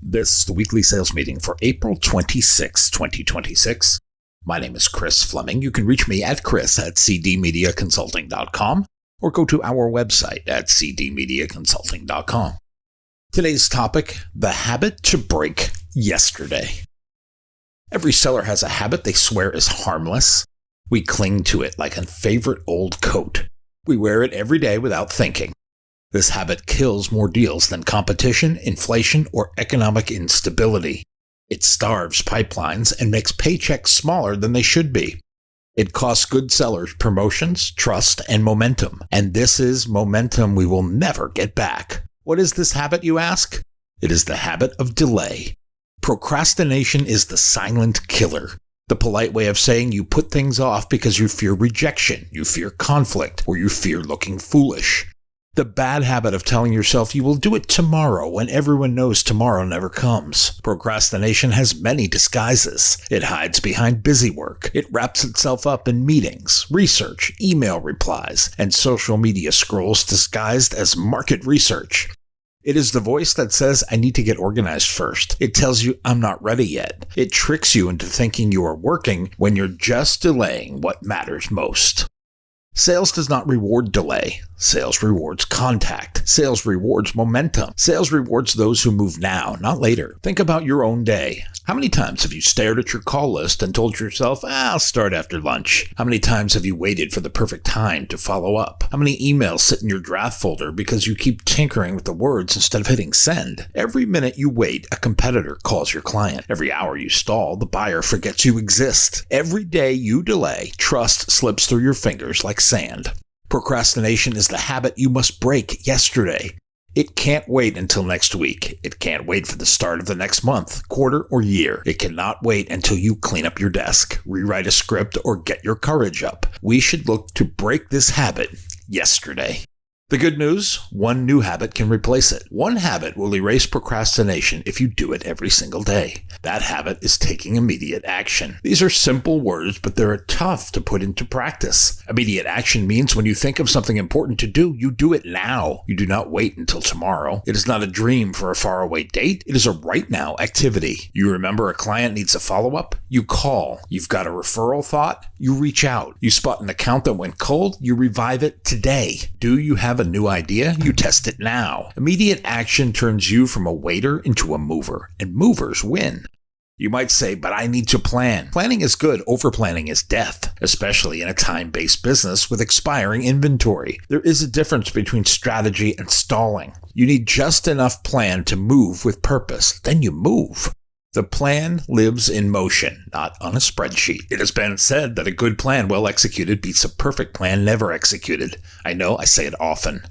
This is the weekly sales meeting for April 26, 2026. My name is Chris Fleming. You can reach me at chris@cdmediaconsulting.com or go to our website at cdmediaconsulting.com. Today's topic, the habit to break yesterday. Every seller has a habit they swear is harmless. We cling to it like a favorite old coat. We wear it every day without thinking. This habit kills more deals than competition, inflation, or economic instability. It starves pipelines and makes paychecks smaller than they should be. It costs good sellers promotions, trust, and momentum. And this is momentum we will never get back. What is this habit, you ask? It is the habit of delay. Procrastination is the silent killer. The polite way of saying you put things off because you fear rejection, you fear conflict, or you fear looking foolish. The bad habit of telling yourself you will do it tomorrow when everyone knows tomorrow never comes. Procrastination has many disguises. It hides behind busy work. It wraps itself up in meetings, research, email replies, and social media scrolls disguised as market research. It is the voice that says, I need to get organized first. It tells you, I'm not ready yet. It tricks you into thinking you are working when you're just delaying what matters most. Sales does not reward delay. Sales rewards contact. Sales rewards momentum. Sales rewards those who move now, not later. Think about your own day. How many times have you stared at your call list and told yourself, I'll start after lunch? How many times have you waited for the perfect time to follow up? How many emails sit in your draft folder because you keep tinkering with the words instead of hitting send? Every minute you wait, a competitor calls your client. Every hour you stall, the buyer forgets you exist. Every day you delay, trust slips through your fingers like sand. Procrastination is the habit you must break yesterday. It can't wait until next week. It can't wait for the start of the next month, quarter, or year. It cannot wait until you clean up your desk, rewrite a script, or get your courage up. We should look to break this habit yesterday. The good news, one new habit can replace it. One habit will erase procrastination if you do it every single day. That habit is taking immediate action. These are simple words, but they're tough to put into practice. Immediate action means when you think of something important to do, you do it now. You do not wait until tomorrow. It is not a dream for a faraway date. It is a right now activity. You remember a client needs a follow-up? You call. You've got a referral thought? You reach out. You spot an account that went cold? You revive it today. Do you have a new idea? You test it now. Immediate action turns you from a waiter into a mover, and movers win. You might say, but I need to plan. Planning is good. Overplanning is death, especially in a time-based business with expiring inventory. There is a difference between strategy and stalling. You need just enough plan to move with purpose. Then you move. The plan lives in motion, not on a spreadsheet. It has been said that a good plan well executed beats a perfect plan never executed. I know, I say it often.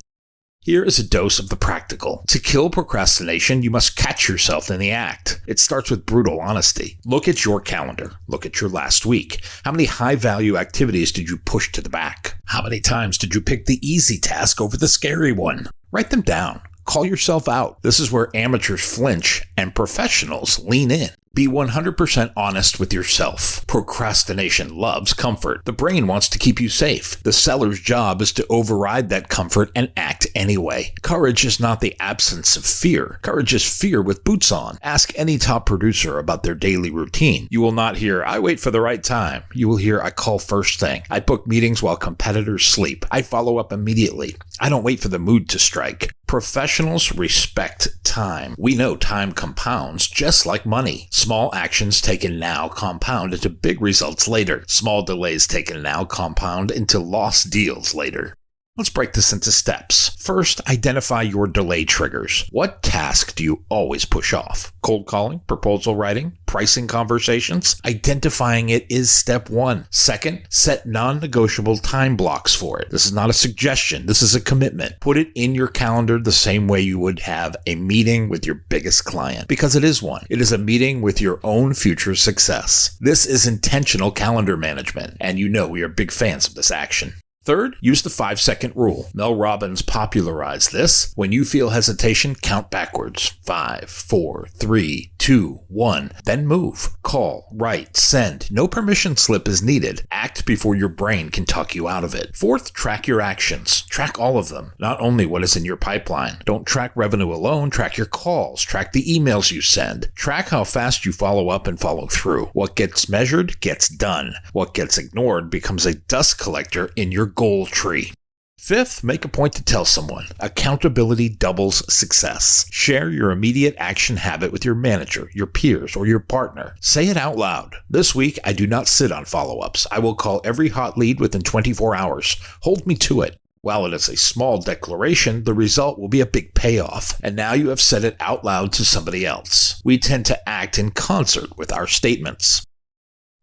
Here is a dose of the practical. To kill procrastination, you must catch yourself in the act. It starts with brutal honesty. Look at your calendar. Look at your last week. How many high-value activities did you push to the back? How many times did you pick the easy task over the scary one? Write them down. Call yourself out. This is where amateurs flinch and professionals lean in. Be 100% honest with yourself. Procrastination loves comfort. The brain wants to keep you safe. The seller's job is to override that comfort and act anyway. Courage is not the absence of fear. Courage is fear with boots on. Ask any top producer about their daily routine. You will not hear, I wait for the right time. You will hear, I call first thing. I book meetings while competitors sleep. I follow up immediately. I don't wait for the mood to strike. Professionals respect time. We know time compounds just like money. Small actions taken now compound into big results later. Small delays taken now compound into lost deals later. Let's break this into steps. First, identify your delay triggers. What task do you always push off? Cold calling, proposal writing, pricing conversations? Identifying it is step one. Second, set non-negotiable time blocks for it. This is not a suggestion. This is a commitment. Put it in your calendar the same way you would have a meeting with your biggest client, because it is one. It is a meeting with your own future success. This is intentional calendar management, and you know we are big fans of this action. Third, use the 5-second rule. Mel Robbins popularized this. When you feel hesitation, count backwards. 5, 4, 3, 2, 2, 1, then move. Call, write, send. No permission slip is needed. Act before your brain can talk you out of it. Fourth, track your actions. Track all of them, not only what is in your pipeline. Don't track revenue alone, track your calls, track the emails you send. Track how fast you follow up and follow through. What gets measured gets done. What gets ignored becomes a dust collector in your goal tree. Fifth, make a point to tell someone. Accountability doubles success. Share your immediate action habit with your manager, your peers, or your partner. Say it out loud. This week, I do not sit on follow-ups. I will call every hot lead within 24 hours. Hold me to it. While it is a small declaration, the result will be a big payoff, and now you have said it out loud to somebody else. We tend to act in concert with our statements.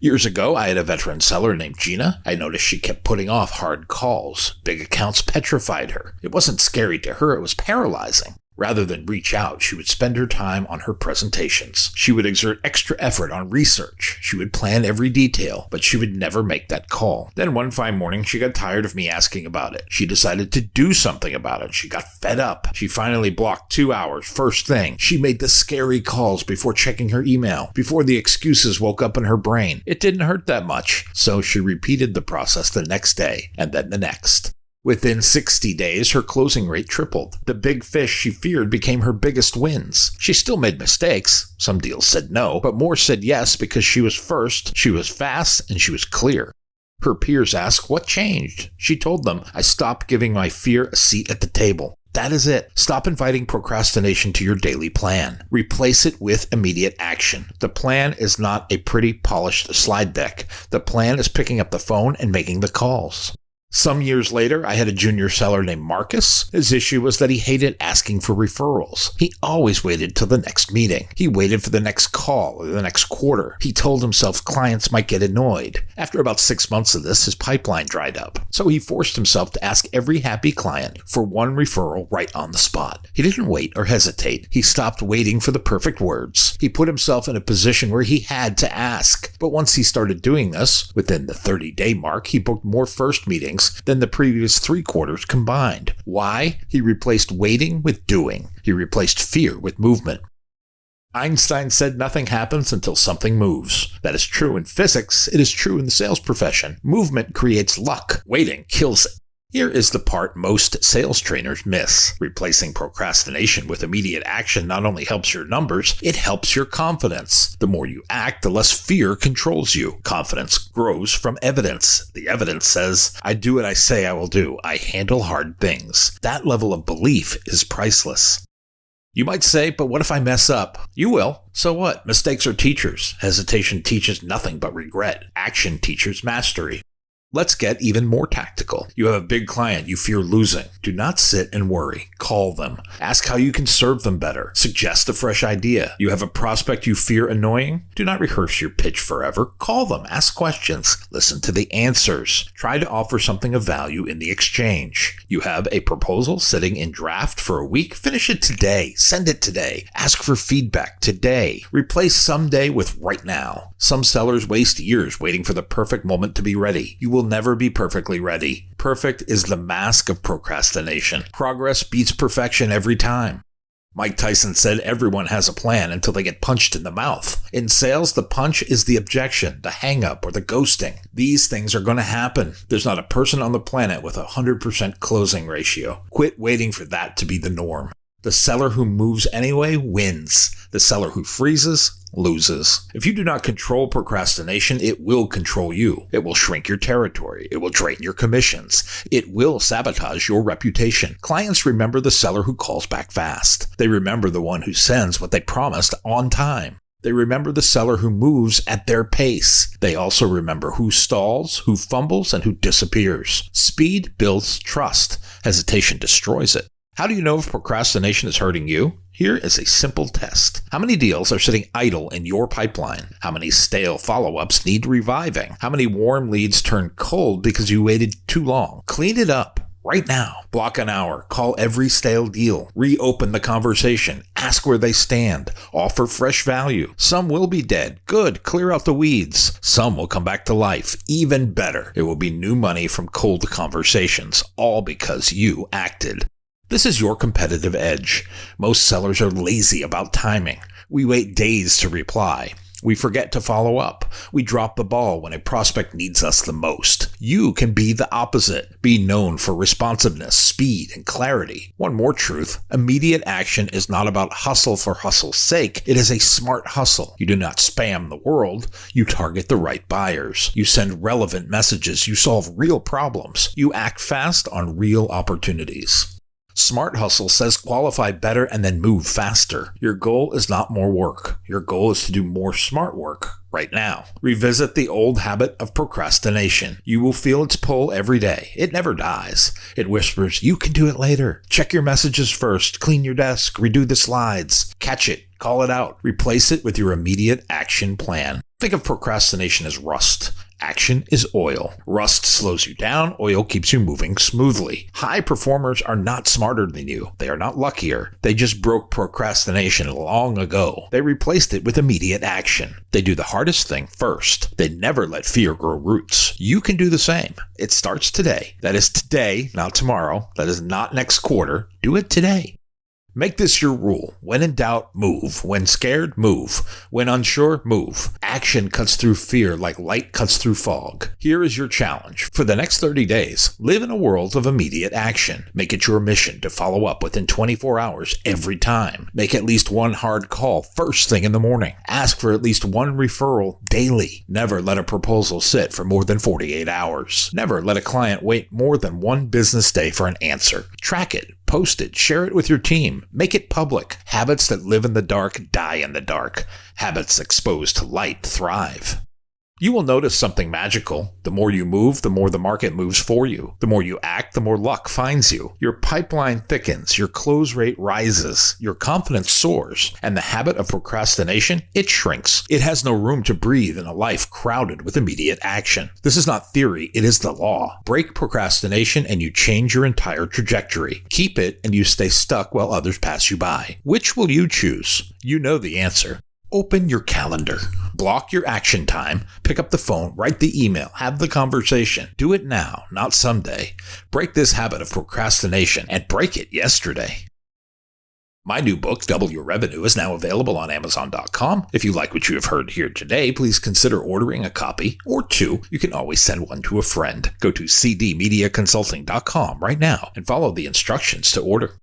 Years ago, I had a veteran seller named Gina. I noticed she kept putting off hard calls. Big accounts petrified her. It wasn't scary to her, it was paralyzing. Rather than reach out, she would spend her time on her presentations. She would exert extra effort on research. She would plan every detail, but she would never make that call. Then one fine morning, she got tired of me asking about it. She decided to do something about it. She got fed up. She finally blocked 2 hours first thing. She made the scary calls before checking her email, before the excuses woke up in her brain. It didn't hurt that much, so she repeated the process the next day, and then the next. Within 60 days, her closing rate tripled. The big fish she feared became her biggest wins. She still made mistakes. Some deals said no, but more said yes because she was first, she was fast, and she was clear. Her peers asked, what changed? She told them, I stopped giving my fear a seat at the table. That is it. Stop inviting procrastination to your daily plan. Replace it with immediate action. The plan is not a pretty polished slide deck. The plan is picking up the phone and making the calls. Some years later, I had a junior seller named Marcus. His issue was that he hated asking for referrals. He always waited till the next meeting. He waited for the next call or the next quarter. He told himself clients might get annoyed. After about 6 months of this, his pipeline dried up. So he forced himself to ask every happy client for one referral right on the spot. He didn't wait or hesitate. He stopped waiting for the perfect words. He put himself in a position where he had to ask. But once he started doing this, within the 30-day mark, he booked more first meetings than the previous 3 quarters combined. Why? He replaced waiting with doing. He replaced fear with movement. Einstein said nothing happens until something moves. That is true in physics. It is true in the sales profession. Movement creates luck. Waiting kills it. Here is the part most sales trainers miss. Replacing procrastination with immediate action not only helps your numbers, it helps your confidence. The more you act, the less fear controls you. Confidence grows from evidence. The evidence says, I do what I say I will do. I handle hard things. That level of belief is priceless. You might say, but what if I mess up? You will. So what? Mistakes are teachers. Hesitation teaches nothing but regret. Action teaches mastery. Let's get even more tactical. You have a big client you fear losing. Do not sit and worry. Call them. Ask how you can serve them better. Suggest a fresh idea. You have a prospect you fear annoying? Do not rehearse your pitch forever. Call them. Ask questions. Listen to the answers. Try to offer something of value in the exchange. You have a proposal sitting in draft for a week? Finish it today. Send it today. Ask for feedback today. Replace someday with right now. Some sellers waste years waiting for the perfect moment to be ready. You will never be perfectly ready. Perfect is the mask of procrastination. Progress beats perfection every time. Mike Tyson said everyone has a plan until they get punched in the mouth. In sales, the punch is the objection, the hang-up, or the ghosting. These things are going to happen. There's not a person on the planet with a 100% closing ratio. Quit waiting for that to be the norm. The seller who moves anyway wins. The seller who freezes loses. If you do not control procrastination, it will control you. It will shrink your territory. It will drain your commissions. It will sabotage your reputation. Clients remember the seller who calls back fast. They remember the one who sends what they promised on time. They remember the seller who moves at their pace. They also remember who stalls, who fumbles, and who disappears. Speed builds trust. Hesitation destroys it. How do you know if procrastination is hurting you? Here is a simple test. How many deals are sitting idle in your pipeline? How many stale follow-ups need reviving? How many warm leads turned cold because you waited too long? Clean it up right now. Block an hour. Call every stale deal. Reopen the conversation. Ask where they stand. Offer fresh value. Some will be dead. Good. Clear out the weeds. Some will come back to life. Even better. It will be new money from cold conversations, all because you acted. This is your competitive edge. Most sellers are lazy about timing. We wait days to reply. We forget to follow up. We drop the ball when a prospect needs us the most. You can be the opposite. Be known for responsiveness, speed, and clarity. One more truth. Immediate action is not about hustle for hustle's sake. It is a smart hustle. You do not spam the world. You target the right buyers. You send relevant messages. You solve real problems. You act fast on real opportunities. Smart hustle says qualify better and then move faster. Your goal is not more work. Your goal is to do more smart work right now. Revisit the old habit of procrastination. You will feel its pull every day. It never dies. It whispers, you can do it later. Check your messages first. Clean your desk. Redo the slides. Catch it. Call it out. Replace it with your immediate action plan. Think of procrastination as rust. Action is oil. Rust slows you down. Oil keeps you moving smoothly. High performers are not smarter than you. They are not luckier. They just broke procrastination long ago. They replaced it with immediate action. They do the hardest thing first. They never let fear grow roots. You can do the same. It starts today. That is today, not tomorrow. That is not next quarter. Do it today. Make this your rule. When in doubt, move. When scared, move. When unsure, move. Action cuts through fear like light cuts through fog. Here is your challenge. For the next 30 days, live in a world of immediate action. Make it your mission to follow up within 24 hours every time. Make at least one hard call first thing in the morning. Ask for at least one referral daily. Never let a proposal sit for more than 48 hours. Never let a client wait more than one business day for an answer. Track it. Post it, share it with your team, make it public. Habits that live in the dark die in the dark. Habits exposed to light thrive. You will notice something magical. The more you move, the more the market moves for you. The more you act, the more luck finds you. Your pipeline thickens, your close rate rises, your confidence soars, and the habit of procrastination, it shrinks. It has no room to breathe in a life crowded with immediate action. This is not theory, it is the law. Break procrastination and you change your entire trajectory. Keep it and you stay stuck while others pass you by. Which will you choose? You know the answer. Open your calendar. Block your action time. Pick up the phone. Write the email. Have the conversation. Do it now, not someday. Break this habit of procrastination and break it yesterday. My new book, Double Your Revenue, is now available on Amazon.com. If you like what you have heard here today, please consider ordering a copy or two. You can always send one to a friend. Go to cdmediaconsulting.com right now and follow the instructions to order.